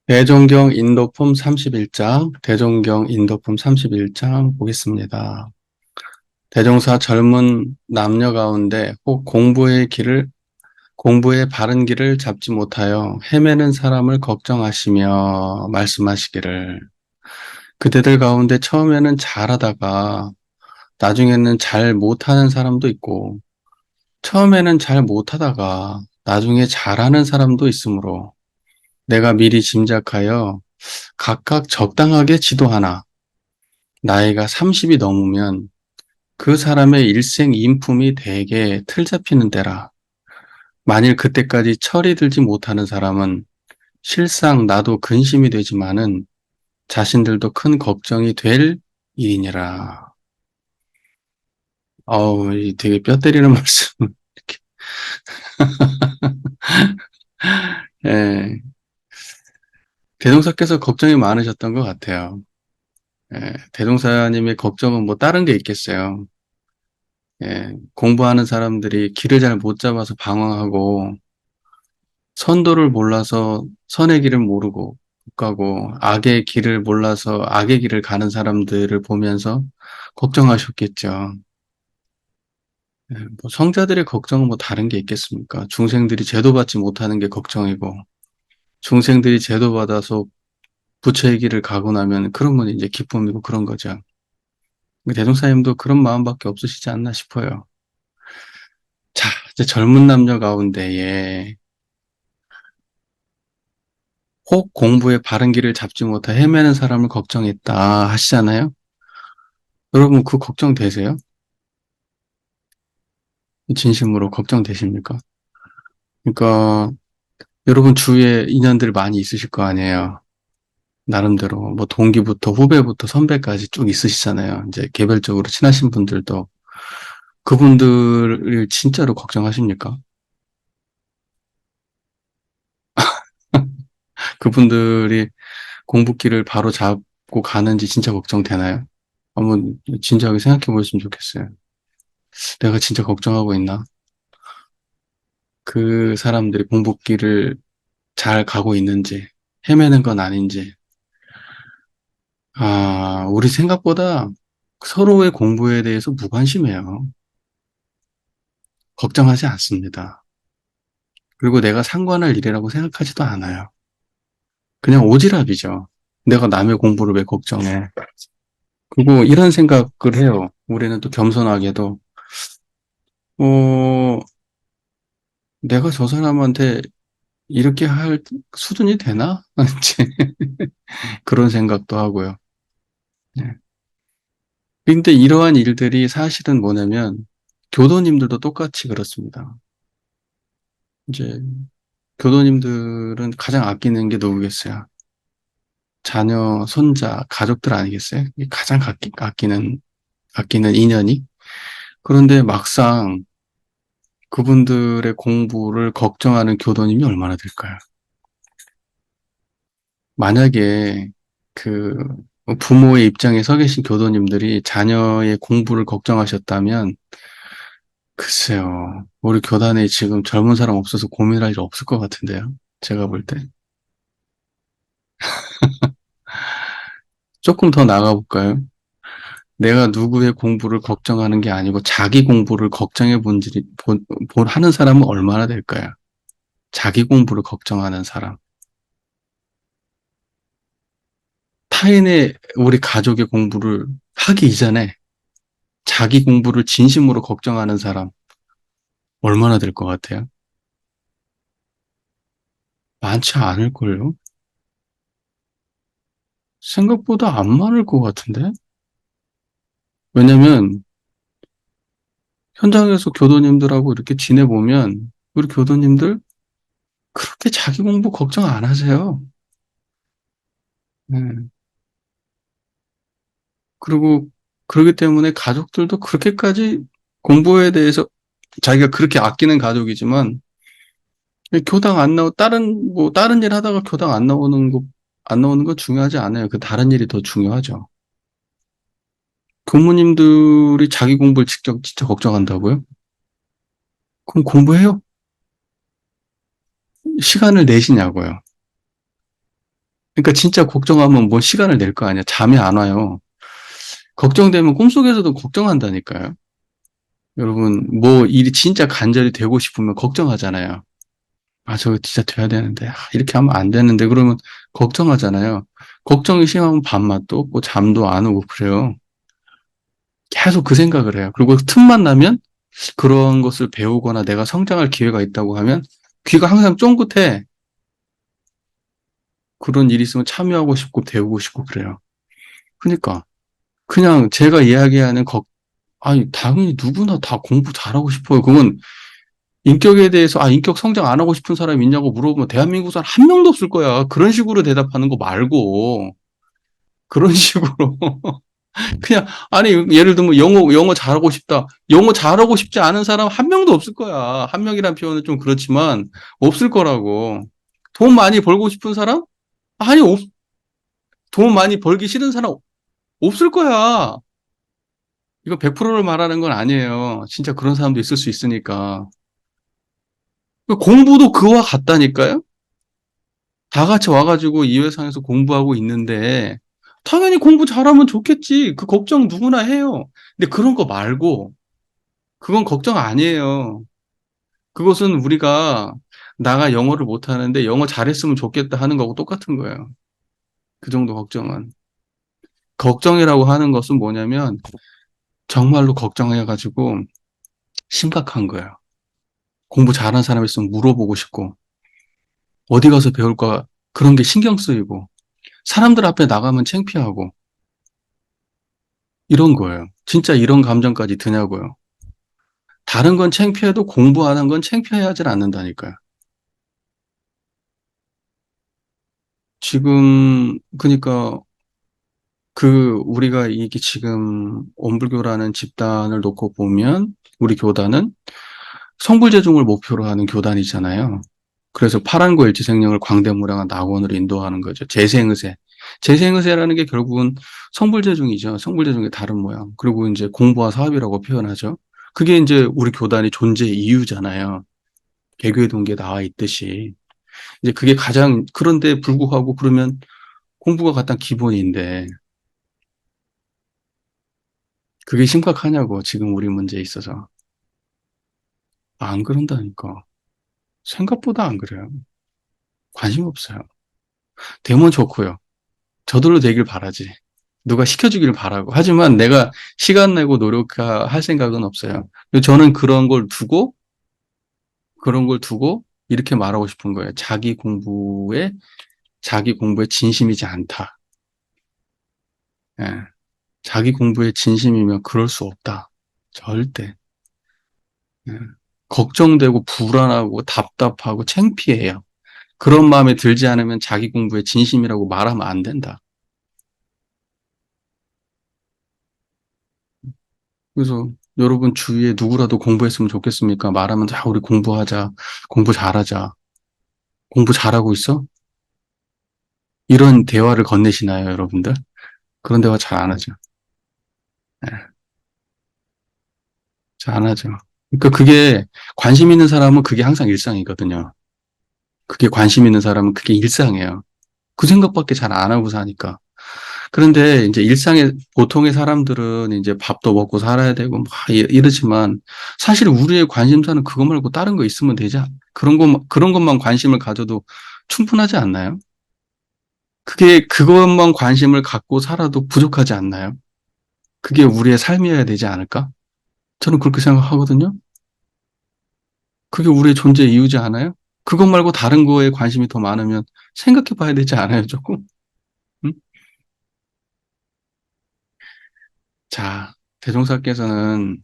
대종경 인도품 31장, 대종경 인도품 31장 보겠습니다. 대종사 젊은 남녀 가운데 혹 공부의 바른 길을 잡지 못하여 헤매는 사람을 걱정하시며 말씀하시기를 그대들 가운데 처음에는 잘하다가 나중에는 잘 못하는 사람도 있고 처음에는 잘 못하다가 나중에 잘하는 사람도 있으므로 내가 미리 짐작하여 각각 적당하게 지도하나 나이가 30이 넘으면 그 사람의 일생 인품이 대개 틀 잡히는 때라. 만일 그때까지 철이 들지 못하는 사람은 실상 나도 근심이 되지만은 자신들도 큰 걱정이 될 일이니라. 이 되게 뼈 때리는 말씀. 이렇게. 예, 대종사께서 걱정이 많으셨던 것 같아요. 예, 대종사님의 걱정은 뭐 다른 게 있겠어요. 예, 공부하는 사람들이 길을 잘 못 잡아서 방황하고 선도를 몰라서 선의 길을 모르고 못 가고 악의 길을 몰라서 악의 길을 가는 사람들을 보면서 걱정하셨겠죠. 예, 뭐 성자들의 걱정은 뭐 다른 게 있겠습니까? 중생들이 제도받지 못하는 게 걱정이고 중생들이 제도받아서 부처의 길을 가고 나면 그런 건 이제 기쁨이고 그런 거죠. 대종사님도 그런 마음밖에 없으시지 않나 싶어요. 자, 이제 젊은 남녀 가운데에 혹 공부에 바른 길을 잡지 못해 헤매는 사람을 걱정했다 하시잖아요. 여러분 그 걱정되세요? 진심으로 걱정되십니까? 그러니까 여러분 주위에 인연들 많이 있으실 거 아니에요. 나름대로 뭐 동기부터 후배부터 선배까지 쭉 있으시잖아요. 이제 개별적으로 친하신 분들도 그분들을 진짜로 걱정하십니까? 그분들이 공부길을 바로 잡고 가는지 진짜 걱정되나요? 한번 진지하게 생각해 보셨으면 좋겠어요. 내가 진짜 걱정하고 있나? 그 사람들이 공부길을 잘 가고 있는지, 헤매는 건 아닌지. 우리 생각보다 서로의 공부에 대해서 무관심해요. 걱정하지 않습니다. 그리고 내가 상관할 일이라고 생각하지도 않아요. 그냥 오지랖이죠. 내가 남의 공부를 왜 걱정해. 그리고 이런 생각을 해요. 우리는 또 겸손하게도, 어, 내가 저 사람한테 이렇게 할 수준이 되나? 이제 그런 생각도 하고요. 네. 근데 이러한 일들이 사실은 뭐냐면, 교도님들도 똑같이 그렇습니다. 이제, 교도님들은 가장 아끼는 게 누구겠어요? 자녀, 손자, 가족들 아니겠어요? 이게 가장 아끼는 인연이? 그런데 막상 그분들의 공부를 걱정하는 교도님이 얼마나 될까요? 만약에 그 부모의 입장에 서 계신 교도님들이 자녀의 공부를 걱정하셨다면, 글쎄요, 우리 교단에 지금 젊은 사람 없어서 고민할 일 없을 것 같은데요. 제가 볼 때. 조금 더 나가볼까요? 내가 누구의 공부를 걱정하는 게 아니고 자기 공부를 걱정해 하는 사람은 얼마나 될까요? 자기 공부를 걱정하는 사람. 타인의 우리 가족의 공부를 하기 이전에 자기 공부를 진심으로 걱정하는 사람 얼마나 될 것 같아요? 많지 않을걸요? 생각보다 안 많을 것 같은데? 왜냐면 현장에서 교도님들하고 이렇게 지내보면 우리 교도님들 그렇게 자기 공부 걱정 안 하세요. 네. 그리고 그러기 때문에 가족들도 그렇게까지 공부에 대해서 자기가 그렇게 아끼는 가족이지만 교당 안 나오 다른 일 하다가 교당 안 나오는 거 중요하지 않아요. 그 다른 일이 더 중요하죠. 교무님들이 자기 공부를 직접 진짜 걱정한다고요? 그럼 공부해요? 시간을 내시냐고요. 그러니까 진짜 걱정하면 뭐 시간을 낼 거 아니야. 잠이 안 와요. 걱정되면 꿈속에서도 걱정한다니까요. 여러분, 뭐 일이 진짜 간절히 되고 싶으면 걱정하잖아요. 아, 저거 진짜 돼야 되는데, 아, 이렇게 하면 안 되는데, 그러면 걱정하잖아요. 걱정이 심하면 밥맛도 없고, 잠도 안 오고, 그래요. 계속 그 생각을 해요. 그리고 틈만 나면 그런 것을 배우거나 내가 성장할 기회가 있다고 하면 귀가 항상 쫑긋해. 그런 일이 있으면 참여하고 싶고, 배우고 싶고, 그래요. 그러니까. 그냥 제가 이야기하는 아니, 당연히 누구나 다 공부 잘하고 싶어요. 그건 인격에 대해서, 아, 인격 성장 안 하고 싶은 사람이 있냐고 물어보면 대한민국 사람 한 명도 없을 거야. 그런 식으로 대답하는 거 말고, 그런 식으로. 그냥, 아니, 예를 들면 영어 잘하고 싶다. 영어 잘하고 싶지 않은 사람 한 명도 없을 거야. 한 명이란 표현은 좀 그렇지만, 없을 거라고. 돈 많이 벌고 싶은 사람? 아니, 돈 많이 벌기 싫은 사람 없을 거야. 이거 100%를 말하는 건 아니에요. 진짜 그런 사람도 있을 수 있으니까. 공부도 그와 같다니까요? 다 같이 와가지고 이 회사에서 공부하고 있는데, 당연히 공부 잘하면 좋겠지. 그 걱정 누구나 해요. 근데 그런 거 말고, 그건 걱정 아니에요. 그것은 우리가 나가 영어를 못하는데 영어 잘했으면 좋겠다 하는 거하고 똑같은 거예요. 그 정도 걱정은. 걱정이라고 하는 것은 뭐냐면, 정말로 걱정해가지고 심각한 거예요. 공부 잘하는 사람 있으면 물어보고 싶고, 어디 가서 배울까 그런 게 신경 쓰이고, 사람들 앞에 나가면 창피하고, 이런 거예요. 진짜 이런 감정까지 드냐고요. 다른 건 창피해도 공부하는 건 창피해하지 않는다니까요. 지금, 그러니까, 우리가 이게 지금, 원불교라는 집단을 놓고 보면, 우리 교단은 성불재종을 목표로 하는 교단이잖아요. 그래서 파란고 일지생명을 광대무량한 낙원으로 인도하는 거죠. 재생의세. 재생의세라는 게 결국은 성불재종이죠. 성불재종의 다른 모양. 그리고 이제 공부와 사업이라고 표현하죠. 그게 이제 우리 교단이 존재 이유잖아요. 개교의 동기에 나와 있듯이. 이제 그게 가장, 그런데 불구하고 그러면 공부가 가장 기본인데, 그게 심각하냐고, 지금 우리 문제에 있어서. 안 그런다니까. 생각보다 안 그래요. 관심 없어요. 되면 좋고요. 저절로 되길 바라지. 누가 시켜주길 바라고. 하지만 내가 시간 내고 노력할 생각은 없어요. 저는 그런 걸 두고 이렇게 말하고 싶은 거예요. 자기 공부에 진심이지 않다. 예. 자기 공부에 진심이면 그럴 수 없다. 절대. 예. 걱정되고 불안하고 답답하고 창피해요. 그런 마음에 들지 않으면 자기 공부에 진심이라고 말하면 안 된다. 그래서 여러분 주위에 누구라도 공부했으면 좋겠습니까? 말하면 다 우리 공부하자. 공부 잘하자. 공부 잘하고 있어? 이런 대화를 건네시나요, 여러분들? 그런 대화 잘 안 하죠. 예, 잘 안 하죠. 그러니까 그게 관심 있는 사람은 그게 항상 일상이거든요. 그게 관심 있는 사람은 그게 일상이에요. 그 생각밖에 잘 안 하고 사니까. 그런데 이제 일상의 보통의 사람들은 이제 밥도 먹고 살아야 되고 막 이러지만 사실 우리의 관심사는 그거 말고 다른 거 있으면 되지 그런 것만 관심을 가져도 충분하지 않나요? 그게 그것만 관심을 갖고 살아도 부족하지 않나요? 그게 우리의 삶이어야 되지 않을까? 저는 그렇게 생각하거든요. 그게 우리의 존재 이유지 않아요? 그것 말고 다른 거에 관심이 더 많으면 생각해 봐야 되지 않아요, 조금? 응? 자, 대종사께서는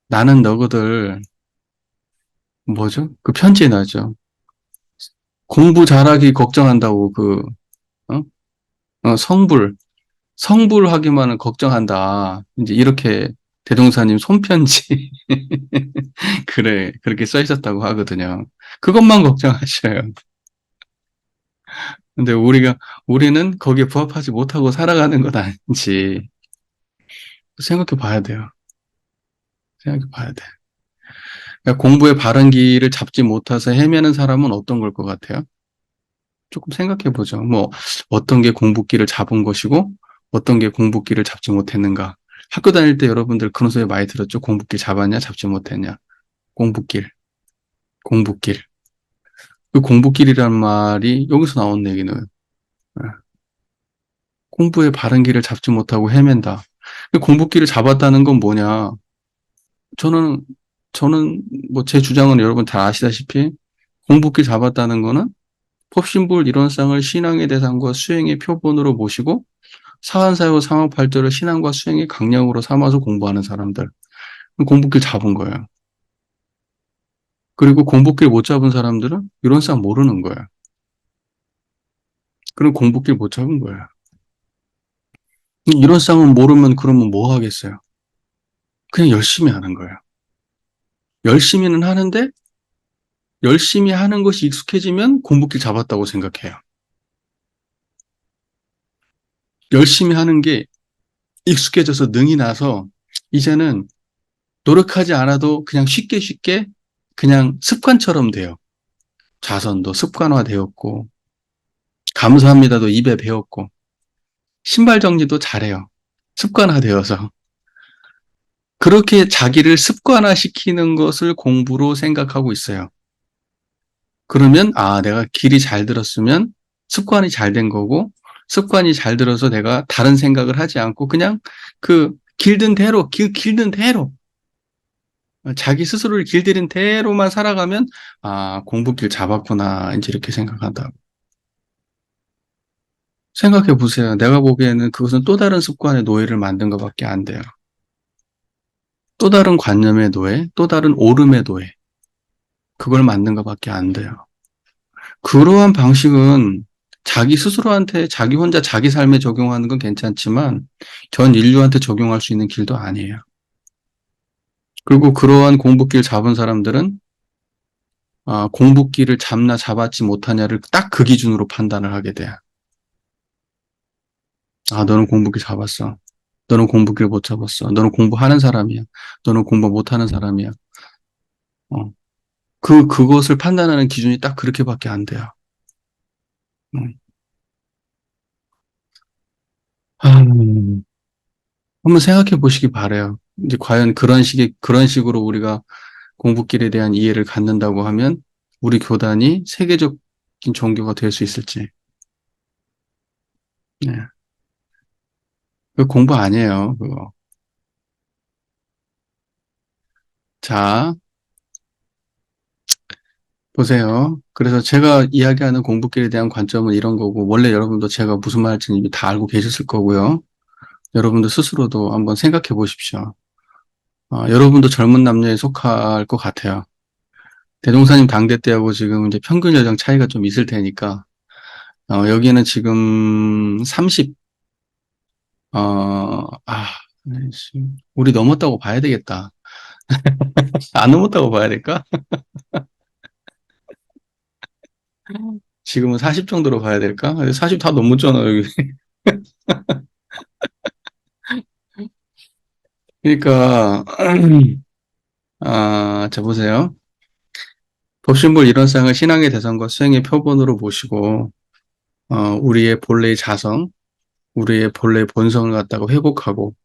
나는 너희들 뭐죠? 그 편지에 나죠. 공부 잘하기 걱정한다고 어? 성불하기만은 걱정한다. 이제 이렇게 대종사님 손편지 그래 그렇게 써 있었다고 하거든요. 그것만 걱정하셔요. 근데 우리는 거기에 부합하지 못하고 살아가는 것 아닌지 생각해 봐야 돼요. 생각해 봐야 돼. 그러니까 공부의 바른 길을 잡지 못해서 헤매는 사람은 어떤 걸 것 같아요? 조금 생각해 보죠. 뭐, 어떤 게 공부기를 잡은 것이고, 어떤 게 공부기를 잡지 못했는가. 학교 다닐 때 여러분들 그런 소리 많이 들었죠? 공부길 잡았냐, 잡지 못했냐. 공부길, 공부길. 그 공부길이란 말이 여기서 나온 얘기는, 예, 공부의 바른 길을 잡지 못하고 헤맨다. 그 공부길을 잡았다는 건 뭐냐? 저는, 저는, 뭐, 제 주장은 여러분 다 아시다시피, 공부길 잡았다는 거는 pop신불 이론상을 신앙의 대상과 수행의 표본으로 모시고 사안사유 상황팔절을 신앙과 수행의 강령으로 삼아서 공부하는 사람들. 공부길 잡은 거예요. 그리고 공부길 못 잡은 사람들은 이론상 모르는 거예요. 그럼 공부길 못 잡은 거예요. 이론상은 모르면 그러면 뭐 하겠어요? 그냥 열심히 하는 거예요. 열심히는 하는데 열심히 하는 것이 익숙해지면 공부길 잡았다고 생각해요. 열심히 하는 게 익숙해져서 능이 나서 이제는 노력하지 않아도 그냥 쉽게 쉽게 그냥 습관처럼 돼요. 자선도 습관화되었고, 감사합니다도 입에 배웠고, 신발 정리도 잘해요. 습관화되어서. 그렇게 자기를 습관화시키는 것을 공부로 생각하고 있어요. 그러면, 아, 내가 길이 잘 들었으면 습관이 잘 된 거고, 습관이 잘 들어서 내가 다른 생각을 하지 않고 그냥 그 길든 대로, 길든 대로, 자기 스스로를 길들인 대로만 살아가면, 아, 공부길 잡았구나. 이제 이렇게 생각한다. 생각해 보세요. 내가 보기에는 그것은 또 다른 습관의 노예를 만든 것밖에 안 돼요. 또 다른 관념의 노예, 또 다른 오름의 노예. 그걸 만든 것밖에 안 돼요. 그러한 방식은 자기 스스로한테 자기 혼자 자기 삶에 적용하는 건 괜찮지만 전 인류한테 적용할 수 있는 길도 아니에요. 그리고 그러한 공부길 잡은 사람들은 공부길을 잡나 잡았지 못하냐를 딱 그 기준으로 판단을 하게 돼요. 아, 너는 공부길 잡았어. 너는 공부길 못 잡았어. 너는 공부하는 사람이야. 너는 공부 못하는 사람이야. 어. 그것을 판단하는 기준이 딱 그렇게밖에 안 돼요. 음. 음, 한번 생각해 보시기 바래요. 이제 과연 그런 식으로 우리가 공부길에 대한 이해를 갖는다고 하면 우리 교단이 세계적인 종교가 될 수 있을지. 네. 그 공부 아니에요, 그거. 자, 보세요. 그래서 제가 이야기하는 공부길에 대한 관점은 이런 거고, 원래 여러분도 제가 무슨 말할지 이미 다 알고 계셨을 거고요. 여러분도 스스로도 한번 생각해 보십시오. 여러분도 젊은 남녀에 속할 것 같아요. 대종사님 당대 때하고 지금 이제 평균 연령 차이가 좀 있을 테니까, 여기는 지금 30, 우리 넘었다고 봐야 되겠다. 안 넘었다고 봐야 될까? 지금은 40 정도로 봐야 될까? 40 다 넘었잖아, 여기. 그러니까, 자, 보세요. 법신불 일원상을 신앙의 대상과 수행의 표본으로 모시고, 우리의 본래의 자성, 우리의 본래의 본성을 갖다가 회복하고,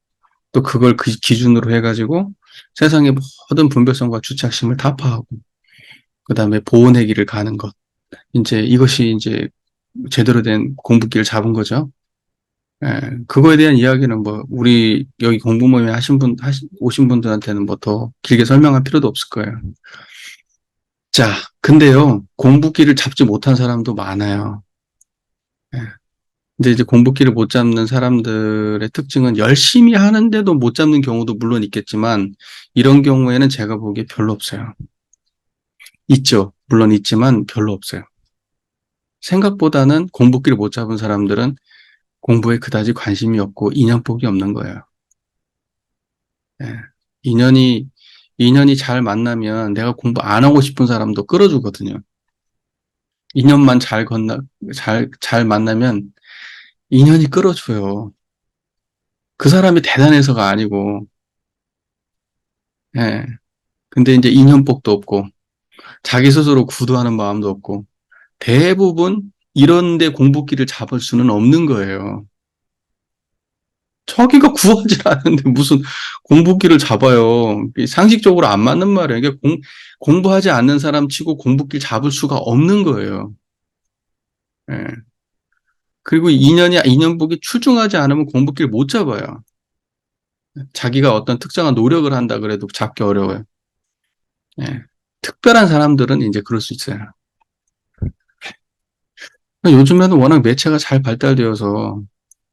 또 그걸 그 기준으로 해가지고 세상의 모든 분별성과 주착심을 타파하고, 그 다음에 보온의 길을 가는 것. 이제 이것이 이제 제대로 된 공부길을 잡은 거죠. 예, 그거에 대한 이야기는 뭐, 우리 여기 공부 모임에 오신 분들한테는 뭐 더 길게 설명할 필요도 없을 거예요. 자, 근데요, 공부길을 잡지 못한 사람도 많아요. 예. 근데 이제 공부길을 못 잡는 사람들의 특징은 열심히 하는데도 못 잡는 경우도 물론 있겠지만, 이런 경우에는 제가 보기에 별로 없어요. 있죠. 물론 있지만 별로 없어요. 생각보다는 공부길을 못 잡은 사람들은 공부에 그다지 관심이 없고 인연복이 없는 거예요. 예. 인연이, 인연이 잘 만나면 내가 공부 안 하고 싶은 사람도 끌어주거든요. 인연만 잘 만나면 인연이 끌어줘요. 그 사람이 대단해서가 아니고, 예. 근데 이제 인연복도 없고, 자기 스스로 구두하는 마음도 없고, 대부분 이런데 공부기를 잡을 수는 없는 거예요. 자기가 구하지 않는데 무슨 공부기를 잡아요. 상식적으로 안 맞는 말이에요. 이게 공부하지 않는 사람 치고 공부기를 잡을 수가 없는 거예요. 예. 그리고 인연복이 출중하지 않으면 공부기를 못 잡아요. 자기가 어떤 특정한 노력을 한다 그래도 잡기 어려워요. 예. 특별한 사람들은 이제 그럴 수 있어요. 요즘에는 워낙 매체가 잘 발달되어서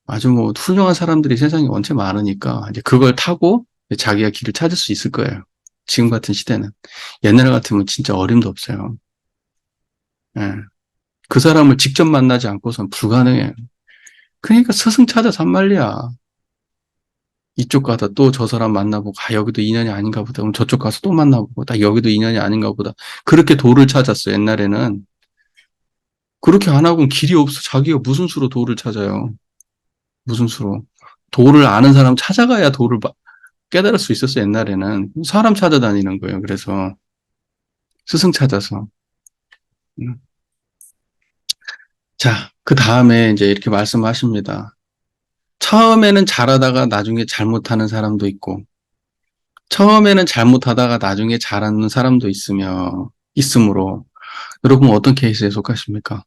아주 뭐 훌륭한 사람들이 세상에 원체 많으니까 이제 그걸 타고 자기가 길을 찾을 수 있을 거예요. 지금 같은 시대는. 옛날 같으면 진짜 어림도 없어요. 예. 그 사람을 직접 만나지 않고선 불가능해요. 그러니까 스승찾아 산말리야. 이쪽 가다 또 저 사람 만나보고, 아, 여기도 인연이 아닌가 보다. 그럼 저쪽 가서 또 만나보고, 딱 여기도 인연이 아닌가 보다. 그렇게 도를 찾았어, 옛날에는. 그렇게 안 하고는 길이 없어. 자기가 무슨 수로 도를 찾아요. 무슨 수로. 도를 아는 사람 찾아가야 도를 깨달을 수 있었어, 옛날에는. 사람 찾아다니는 거예요, 그래서. 스승 찾아서. 음. 자, 그 다음에 이제 이렇게 말씀하십니다. 처음에는 잘하다가 나중에 잘못하는 사람도 있고, 처음에는 잘못하다가 나중에 잘하는 사람도 있으므로, 여러분 어떤 케이스에 속하십니까?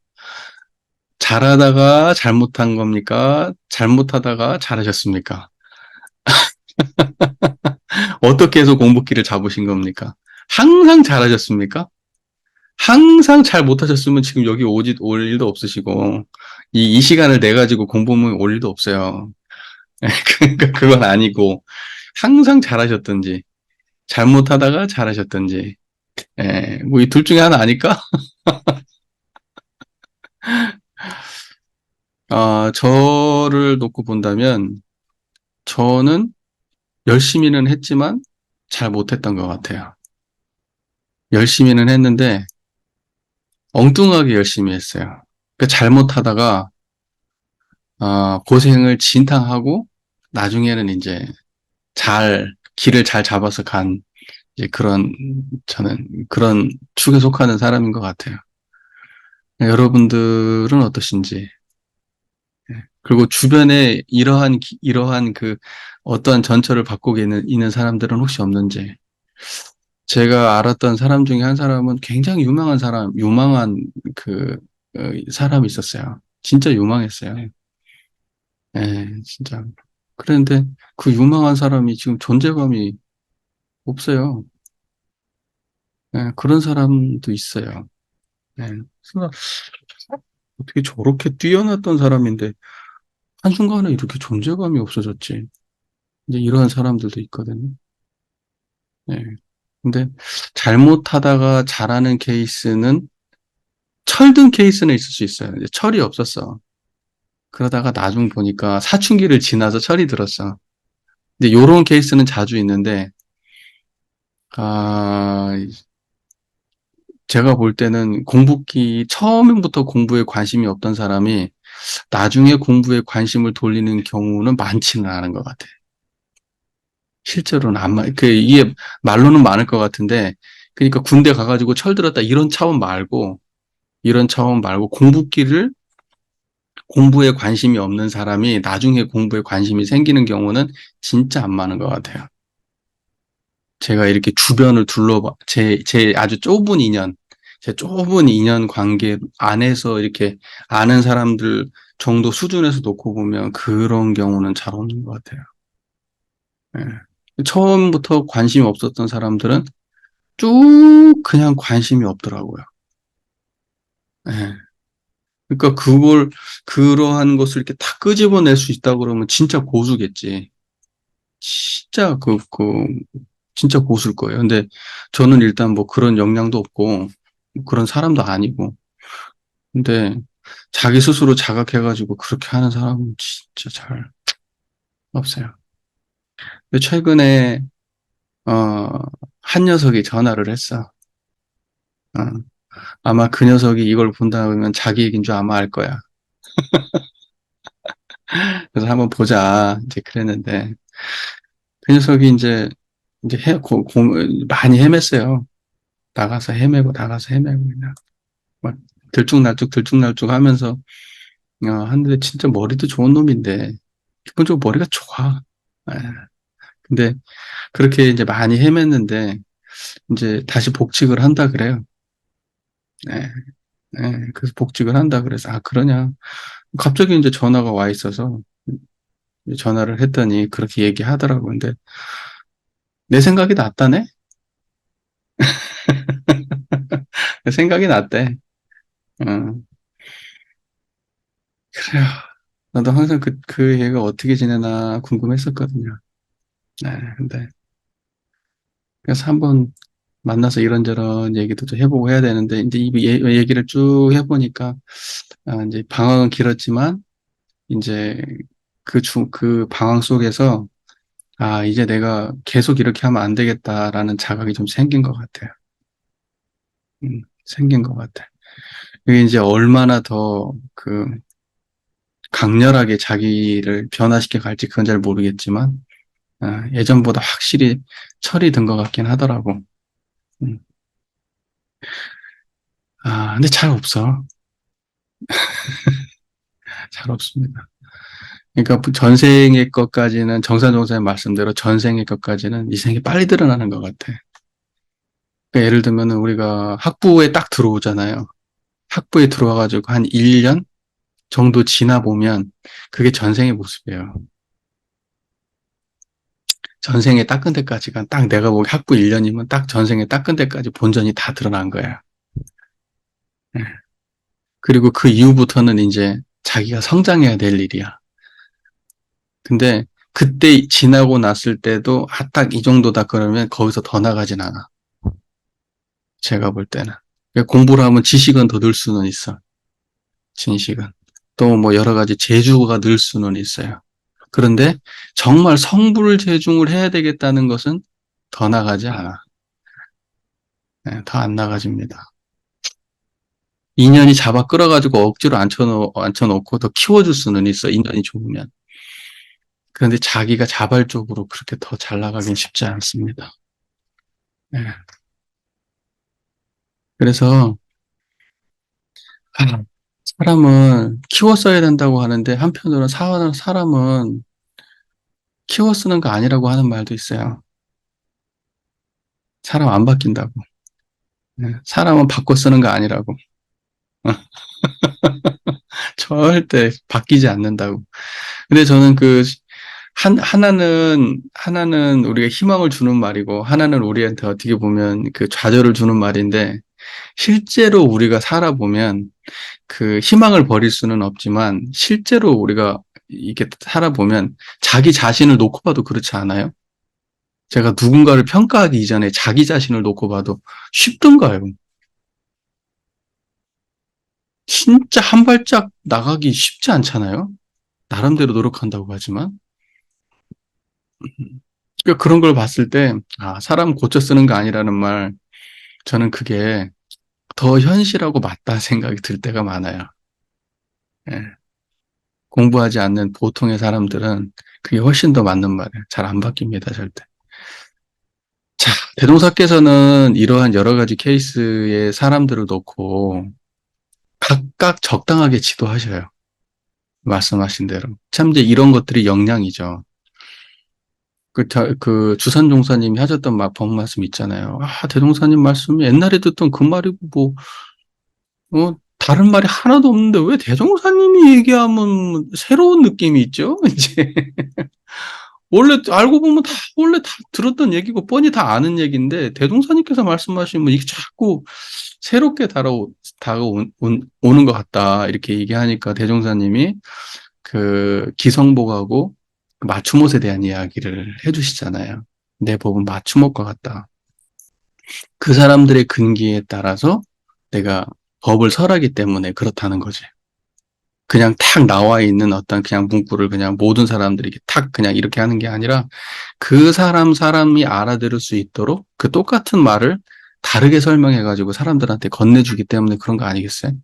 잘하다가 잘못한 겁니까? 잘못하다가 잘하셨습니까? 어떻게 해서 공부기를 잡으신 겁니까? 항상 잘하셨습니까? 항상 잘 못하셨으면 지금 여기 올 일도 없으시고, 이 시간을 내가지고 공부하면 올 일도 없어요. 그러니까 그건 아니고, 항상 잘하셨든지, 잘못하다가 잘하셨든지, 뭐 이 둘 중에 하나 아닐까? 저를 놓고 본다면, 저는 열심히는 했지만 잘 못했던 것 같아요. 열심히는 했는데 엉뚱하게 열심히 했어요. 그러니까 잘못하다가 고생을 진탕하고 나중에는 이제 길을 잘 잡아서 간 이제 저는 그런 축에 속하는 사람인 것 같아요. 여러분들은 어떠신지. 그리고 주변에 이러한 그 어떠한 전철을 받고 있는 사람들은 혹시 없는지. 제가 알았던 사람 중에 한 사람은 굉장히 유망한 그, 사람이 있었어요. 진짜 유망했어요. 진짜. 그런데 그 유망한 사람이 지금 존재감이 없어요. 그런 사람도 있어요. 그래서 어떻게 저렇게 뛰어났던 사람인데 한순간에 이렇게 존재감이 없어졌지. 이제 이러한 사람들도 있거든요. 예. 근데 잘못하다가 잘하는 케이스는 철든 케이스는 있을 수 있어요. 이제 철이 없었어. 그러다가 나중 보니까 사춘기를 지나서 철이 들었어. 근데 요런 케이스는 자주 있는데, 아, 제가 볼 때는 처음부터 공부에 관심이 없던 사람이 나중에 공부에 관심을 돌리는 경우는 많지는 않은 것 같아요. 실제로는 이게 말로는 많을 것 같은데, 그러니까 군대 가가지고 철들었다 이런 차원 말고 공부에 관심이 없는 사람이 나중에 공부에 관심이 생기는 경우는 진짜 안 많은 것 같아요. 제가 이렇게 주변을 제 아주 제 좁은 인연 관계 안에서 이렇게 아는 사람들 정도 수준에서 놓고 보면 그런 경우는 잘 없는 것 같아요. 처음부터 관심이 없었던 사람들은 쭉 그냥 관심이 없더라고요. 예. 그러니까 그러한 것을 이렇게 다 끄집어낼 수 있다고 그러면 진짜 고수겠지. 진짜 진짜 고수일 거예요. 근데 저는 일단 뭐 그런 역량도 없고, 그런 사람도 아니고, 근데 자기 스스로 자각해가지고 그렇게 하는 사람은 진짜 잘 없어요. 근데 최근에, 어, 한 녀석이 전화를 했어. 어, 아마 그 녀석이 이걸 본다 그러면 자기 얘기인 줄 아마 알 거야. 그래서 한번 보자. 이제 그랬는데, 그 녀석이 이제 많이 헤맸어요. 나가서 헤매고, 그냥. 들쭉날쭉 들쭉날쭉 하면서 하는데 진짜 머리도 좋은 놈인데 기본적으로 머리가 좋아. 예. 근데 그렇게 이제 많이 헤맸는데 이제 다시 복직을 한다 그래요. 예. 예. 그래서 복직을 한다 그래서 그러냐. 갑자기 이제 전화가 와 있어서 전화를 했더니 그렇게 얘기하더라고. 근데 내 생각이 낫다네? 내 생각이 낫대. 어, 그래요. 나도 항상 그 얘가 어떻게 지내나 궁금했었거든요. 네, 근데 그래서 한번 만나서 이런저런 얘기도 좀 해보고 해야 되는데 이제 이 얘기를 쭉 해보니까 이제 방황은 길었지만 이제 그 방황 속에서 이제 내가 계속 이렇게 하면 안 되겠다라는 자각이 좀 생긴 것 같아요. 생긴 것 같아. 이게 이제 얼마나 더 강렬하게 자기를 변화시켜 갈지 그건 잘 모르겠지만, 예전보다 확실히 철이 든 것 같긴 하더라고. 음. 근데 잘 없어. 잘 없습니다. 그러니까 전생의 것까지는 정산정사의 말씀대로 전생의 것까지는 이 생이 빨리 드러나는 것 같아. 그러니까 예를 들면 우리가 학부에 딱 들어오잖아요. 학부에 들어와가지고 한 1년 정도 지나 보면 그게 전생의 모습이에요. 전생에 닦은 데까지가 딱 내가 보기 학부 1년이면 딱 전생에 닦은 데까지 본전이 다 드러난 거야. 예. 그리고 그 이후부터는 이제 자기가 성장해야 될 일이야. 근데 그때 지나고 났을 때도 딱 이 정도다 그러면 거기서 더 나가진 않아. 제가 볼 때는. 그러니까 공부를 하면 지식은 더 늘 수는 있어. 진식은. 또 뭐 여러 가지 재주가 늘 수는 있어요. 그런데 정말 성불재중을 해야 되겠다는 것은 더 나가지 않아. 네, 더 안 나가집니다. 인연이 잡아 끌어가지고 억지로 앉혀놓고 더 키워줄 수는 있어. 인연이 좋으면. 그런데 자기가 자발적으로 그렇게 더 잘 나가긴 쉽지 않습니다. 네. 그래서 아, 사람은 키워 써야 된다고 하는데 한편으로는 사람은 키워 쓰는 거 아니라고 하는 말도 있어요. 사람 안 바뀐다고. 네. 사람은 바꿔 쓰는 거 아니라고. 절대 바뀌지 않는다고. 근데 저는 하나는 우리가 희망을 주는 말이고, 하나는 우리한테 어떻게 보면 좌절을 주는 말인데, 실제로 우리가 살아보면 그 희망을 버릴 수는 없지만, 실제로 우리가 이렇게 살아보면 자기 자신을 놓고 봐도 그렇지 않아요? 제가 누군가를 평가하기 이전에 자기 자신을 놓고 봐도 쉽던가요? 진짜 한 발짝 나가기 쉽지 않잖아요? 나름대로 노력한다고 하지만. 그러니까 그런 걸 봤을 때, 사람 고쳐 쓰는 거 아니라는 말, 저는 그게 더 현실하고 맞다 생각이 들 때가 많아요. 예. 공부하지 않는 보통의 사람들은 그게 훨씬 더 맞는 말이에요. 잘 안 바뀝니다, 절대. 자, 대동사께서는 이러한 여러 가지 케이스의 사람들을 놓고 각각 적당하게 지도하셔요. 말씀하신 대로. 참 이제 이런 것들이 역량이죠. 주산 종사님이 하셨던 법 말씀 있잖아요. 대동사님 말씀 옛날에 듣던 그 말이고 다른 말이 하나도 없는데 왜 대종사님이 얘기하면 새로운 느낌이 있죠? 이제 원래 알고 보면 원래 다 들었던 얘기고 뻔히 다 아는 얘기인데 대종사님께서 말씀하시면 이게 자꾸 새롭게 다가오는 것 같다 이렇게 얘기하니까 대종사님이 기성복하고 맞춤옷에 대한 이야기를 해주시잖아요. 내 법은 맞춤옷과 같다. 그 사람들의 근기에 따라서 내가 법을 설하기 때문에 그렇다는 거지. 그냥 탁 나와 있는 어떤 그냥 문구를 그냥 모든 사람들이 탁 그냥 이렇게 하는 게 아니라 그 사람이 알아들을 수 있도록 그 똑같은 말을 다르게 설명해가지고 사람들한테 건네주기 때문에 그런 거 아니겠어요?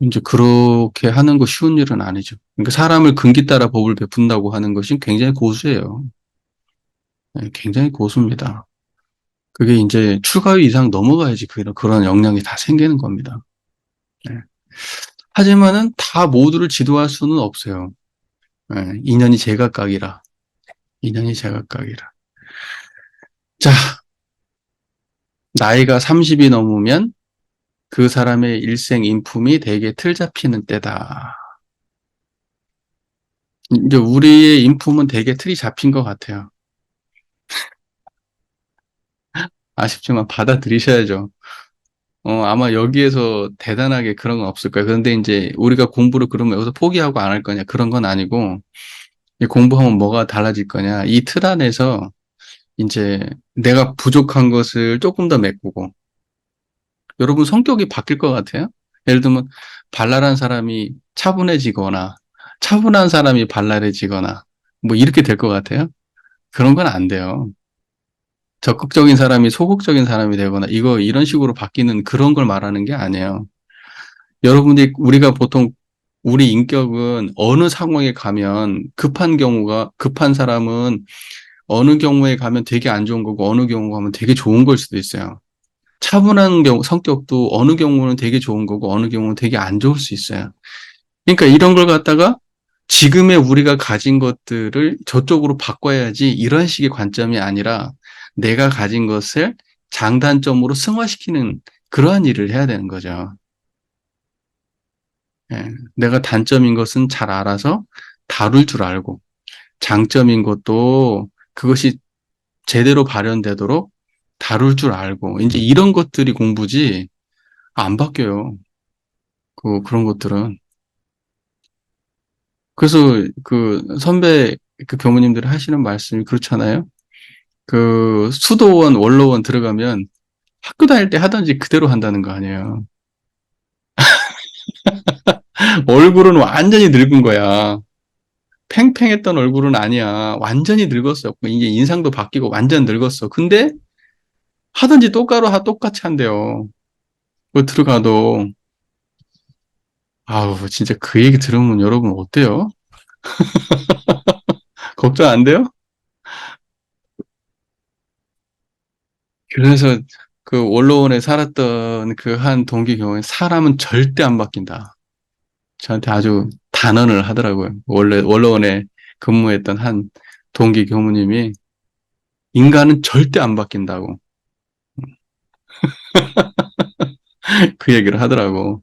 이제 그렇게 하는 거 쉬운 일은 아니죠. 그러니까 사람을 근기 따라 법을 베푼다고 하는 것이 굉장히 고수예요. 네, 굉장히 고수입니다. 그게 이제 추가위 이상 넘어가야지 그런 역량이 다 생기는 겁니다. 예. 하지만은 다 모두를 지도할 수는 없어요. 예. 인연이 제각각이라. 인연이 제각각이라. 자, 나이가 30이 넘으면 그 사람의 일생 인품이 되게 틀 잡히는 때다. 이제 우리의 인품은 되게 틀이 잡힌 것 같아요. 아쉽지만 받아들이셔야죠. 아마 여기에서 대단하게 그런 건 없을 거예요. 그런데 이제 우리가 공부를 그러면 여기서 포기하고 안 할 거냐 그런 건 아니고 공부하면 뭐가 달라질 거냐 이 틀 안에서 이제 내가 부족한 것을 조금 더 메꾸고 여러분 성격이 바뀔 것 같아요. 예를 들면 발랄한 사람이 차분해지거나 차분한 사람이 발랄해지거나 뭐 이렇게 될 것 같아요. 그런 건 안 돼요. 적극적인 사람이 소극적인 사람이 되거나 이런 식으로 바뀌는 그런 걸 말하는 게 아니에요. 여러분들이 우리가 보통 우리 인격은 어느 상황에 가면 급한 사람은 어느 경우에 가면 되게 안 좋은 거고 어느 경우 가면 되게 좋은 걸 수도 있어요. 차분한 성격도 어느 경우는 되게 좋은 거고 어느 경우는 되게 안 좋을 수 있어요. 그러니까 이런 걸 갖다가 지금의 우리가 가진 것들을 저쪽으로 바꿔야지 이런 식의 관점이 아니라 내가 가진 것을 장단점으로 승화시키는 그러한 일을 해야 되는 거죠. 예, 내가 단점인 것은 잘 알아서 다룰 줄 알고 장점인 것도 그것이 제대로 발현되도록 다룰 줄 알고 이제 이런 것들이 공부지 안 바뀌어요. 그런 것들은. 그래서 그 선배 그 교무님들이 하시는 말씀이 그렇잖아요. 그 수도원, 원로원 들어가면 학교 다닐 때 하던지 그대로 한다는 거 아니에요. 얼굴은 완전히 늙은 거야. 팽팽했던 얼굴은 아니야. 완전히 늙었어. 이제 인상도 바뀌고 완전 늙었어. 근데 하든지 똑같이 한대요. 그 들어가도 아우 진짜 그 얘기 들으면 여러분 어때요? 걱정 안 돼요? 그래서 그 원로원에 살았던 그 한 동기 경우에 사람은 절대 안 바뀐다. 저한테 아주 단언을 하더라고요. 원래 원로원에 근무했던 한 동기 교무님이 인간은 절대 안 바뀐다고 그 얘기를 하더라고.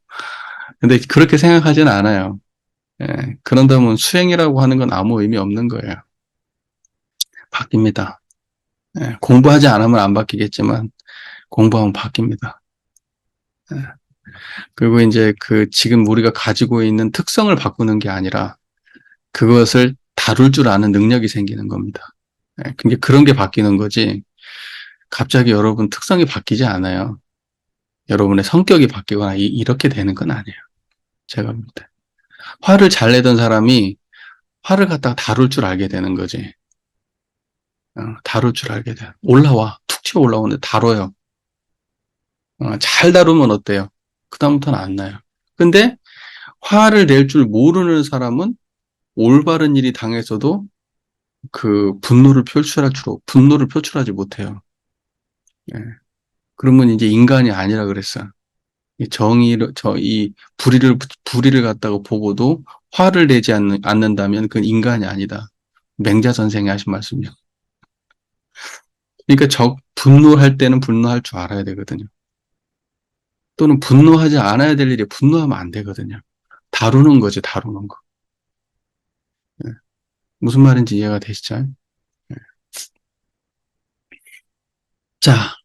근데 그렇게 생각하지는 않아요. 예, 그런다면 수행이라고 하는 건 아무 의미 없는 거예요. 바뀝니다. 예, 공부하지 않으면 안 바뀌겠지만 공부하면 바뀝니다. 예, 그리고 이제 그 지금 우리가 가지고 있는 특성을 바꾸는 게 아니라 그것을 다룰 줄 아는 능력이 생기는 겁니다. 예, 그런 게 바뀌는 거지. 갑자기 여러분 특성이 바뀌지 않아요. 여러분의 성격이 바뀌거나 이렇게 되는 건 아니에요. 제가 볼 때. 화를 잘 내던 사람이 화를 갖다가 다룰 줄 알게 되는 거지. 다룰 줄 알게 돼. 올라와. 툭 치고 올라오는데 다뤄요. 잘 다루면 어때요? 그다음부터는 안 나요. 근데 화를 낼 줄 모르는 사람은 올바른 일이 당해서도 그 분노를 표출하지 못해요. 예. 그러면 이제 인간이 아니라 그랬어요. 이 불의를 갖다가 보고도 화를 내지 않는다면 그건 인간이 아니다. 맹자 선생이 하신 말씀이요. 그러니까 분노할 때는 분노할 줄 알아야 되거든요. 또는 분노하지 않아야 될 일에 분노하면 안 되거든요. 다루는 거지, 다루는 거. 예. 무슨 말인지 이해가 되시죠? 예. 자,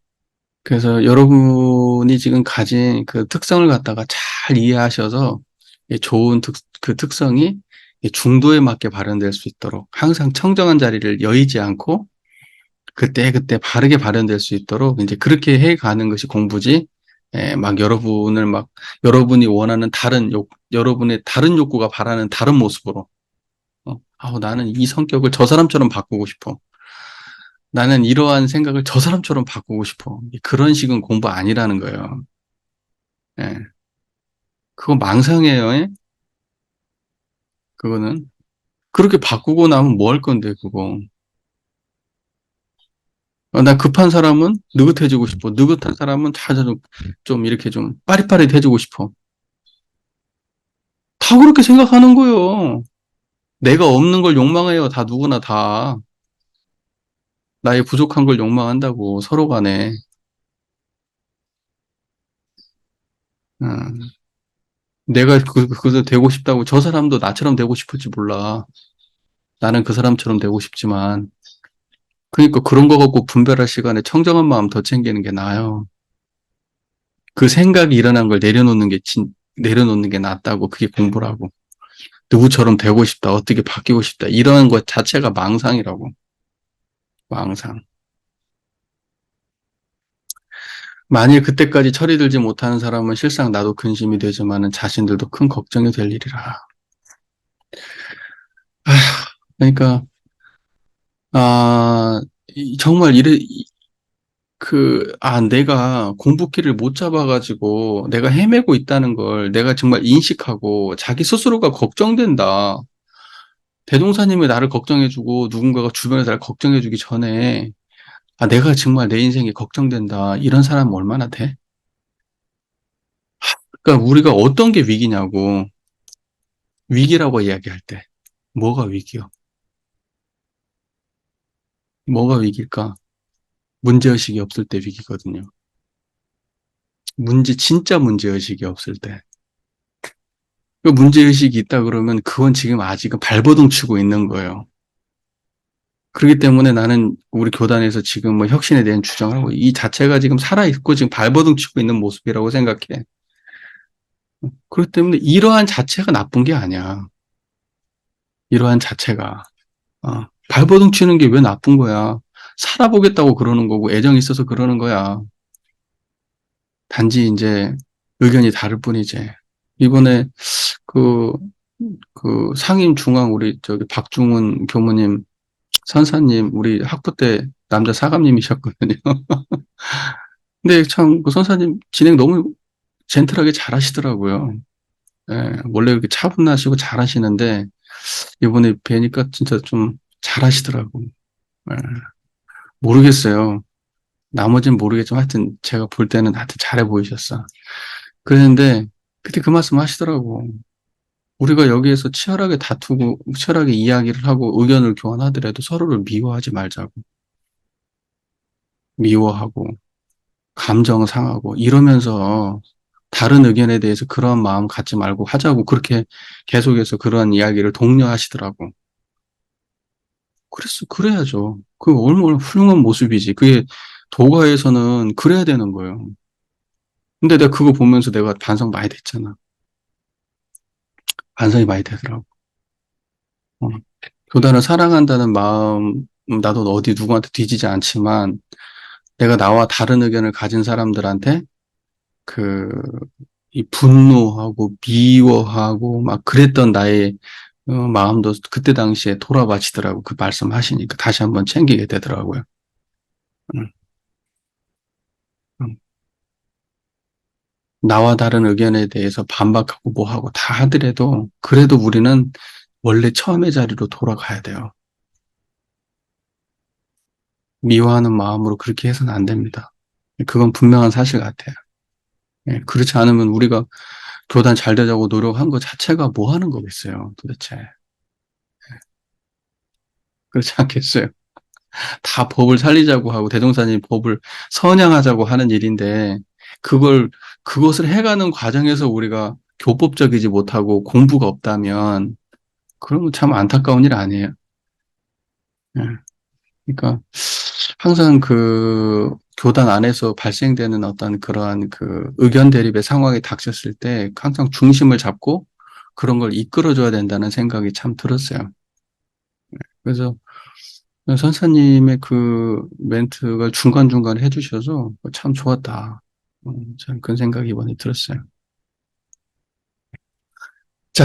그래서 여러분이 지금 가진 그 특성을 갖다가 잘 이해하셔서 좋은 그 특성이 중도에 맞게 발현될 수 있도록 항상 청정한 자리를 여의지 않고 그때그때 바르게 발현될 수 있도록 이제 그렇게 해 가는 것이 공부지. 여러분이 원하는 여러분의 다른 욕구가 바라는 다른 모습으로, 나는 이 성격을 저 사람처럼 바꾸고 싶어. 나는 이러한 생각을 저 사람처럼 바꾸고 싶어. 그런 식은 공부 아니라는 거예요. 예. 그거 망상이에요. 예? 그거는. 그렇게 바꾸고 나면 뭐 할 건데, 그거. 나 급한 사람은 느긋해지고 싶어. 느긋한 사람은 좀 이렇게 좀 빠릿빠릿해지고 싶어. 다 그렇게 생각하는 거예요. 내가 없는 걸 욕망해요. 다 누구나 다. 나의 부족한 걸 욕망한다고 서로 간에. 음, 내가 그것을 되고 싶다고 저 사람도 나처럼 되고 싶을지 몰라. 나는 그 사람처럼 되고 싶지만. 그러니까 그런 거 갖고 분별할 시간에 청정한 마음 더 챙기는 게 나아요. 그 생각이 일어난 걸 내려놓는 게 낫다고. 그게 공부라고. 누구처럼 되고 싶다. 어떻게 바뀌고 싶다. 이런 것 자체가 망상이라고. 망상. 만일 그때까지 철이 들지 못하는 사람은 실상 나도 근심이 되지만은 자신들도 큰 걱정이 될 일이라. 아휴, 그러니까, 아, 정말 내가 공부기를 못 잡아가지고 내가 헤매고 있다는 걸 내가 정말 인식하고 자기 스스로가 걱정된다. 대동사님이 나를 걱정해주고 누군가가 주변에서 나를 걱정해주기 전에 내가 정말 내 인생이 걱정된다. 이런 사람은 얼마나 돼? 그러니까 우리가 어떤 게 위기냐고. 위기라고 이야기할 때. 뭐가 위기요? 뭐가 위기일까? 문제의식이 없을 때 위기거든요. 진짜 문제의식이 없을 때. 그 문제의식이 있다 그러면 그건 지금 아직은 발버둥 치고 있는 거예요. 그렇기 때문에 나는 우리 교단에서 지금 뭐 혁신에 대한 주장을 하고 이 자체가 지금 살아있고 지금 발버둥 치고 있는 모습이라고 생각해. 그렇기 때문에 이러한 자체가 나쁜 게 아니야. 이러한 자체가. 발버둥 치는 게 왜 나쁜 거야? 살아보겠다고 그러는 거고 애정이 있어서 그러는 거야. 단지 이제 의견이 다를 뿐이지. 이번에 그, 그 상임 중앙 우리 저기 박중훈 교무님, 선사님, 우리 학부 때 남자 사감님이셨거든요. 근데 참 그 선사님 진행 너무 젠틀하게 잘하시더라고요. 예, 원래 이렇게 차분하시고 잘하시는데 이번에 뵈니까 진짜 좀 잘하시더라고. 예, 모르겠어요. 나머지는 모르겠지만 하여튼 제가 볼 때는 하여튼 잘해 보이셨어. 그랬는데 그때 그 말씀 하시더라고. 우리가 여기에서 치열하게 다투고 치열하게 이야기를 하고 의견을 교환하더라도 서로를 미워하지 말자고. 미워하고 감정 상하고 이러면서 다른 의견에 대해서 그런 마음 갖지 말고 하자고 그렇게 계속해서 그런 이야기를 독려하시더라고. 그래야죠. 그 얼마나 훌륭한 모습이지. 그게 도가에서는 그래야 되는 거예요. 근데 내가 그거 보면서 내가 반성 많이 됐잖아. 반성이 많이 되더라고. 어. 교단을 사랑한다는 마음, 나도 어디 누구한테 뒤지지 않지만 내가 나와 다른 의견을 가진 사람들한테 그, 이 분노하고 미워하고 막 그랬던 나의 마음도 그때 당시에 돌아바치더라고. 그 말씀 하시니까 다시 한번 챙기게 되더라고요. 음, 음. 나와 다른 의견에 대해서 반박하고 뭐하고 다 하더라도 그래도 우리는 원래 처음의 자리로 돌아가야 돼요. 미워하는 마음으로 그렇게 해서는 안 됩니다. 그건 분명한 사실 같아요. 예, 그렇지 않으면 우리가 교단 잘 되자고 노력한 것 자체가 뭐 하는 거겠어요, 도대체. 그렇지 않겠어요? 다 법을 살리자고 하고 대종사님 법을 선양하자고 하는 일인데 그것을 해가는 과정에서 우리가 교법적이지 못하고 공부가 없다면 그러면 참 안타까운 일 아니에요. 예. 그러니까 항상 그 교단 안에서 발생되는 어떤 그러한 그 의견 대립의 상황이 닥쳤을 때 항상 중심을 잡고 그런 걸 이끌어줘야 된다는 생각이 참 들었어요. 그래서 선사님의 그 멘트가 중간중간 해주셔서 참 좋았다. 참 그런 생각이 이번에 들었어요. 자,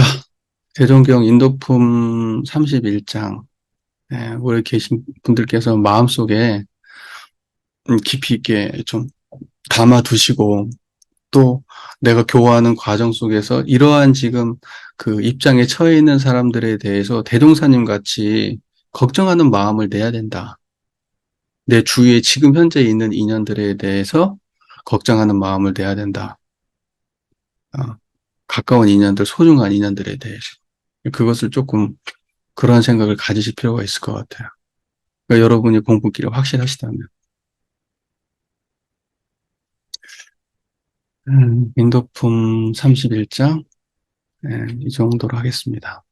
대종경 인도품 31장. 우리 계신 분들께서 마음속에 깊이 있게 좀 담아두시고 또 내가 교화하는 과정 속에서 이러한 지금 그 입장에 처해 있는 사람들에 대해서 대종사님 같이 걱정하는 마음을 내야 된다. 내 주위에 지금 현재 있는 인연들에 대해서 걱정하는 마음을 내야 된다. 어, 가까운 인연들, 소중한 인연들에 대해서. 그것을 조금 그런 생각을 가지실 필요가 있을 것 같아요. 그러니까 여러분이 공부길이 확실하시다면. 인도품 31장, 이 정도로 하겠습니다.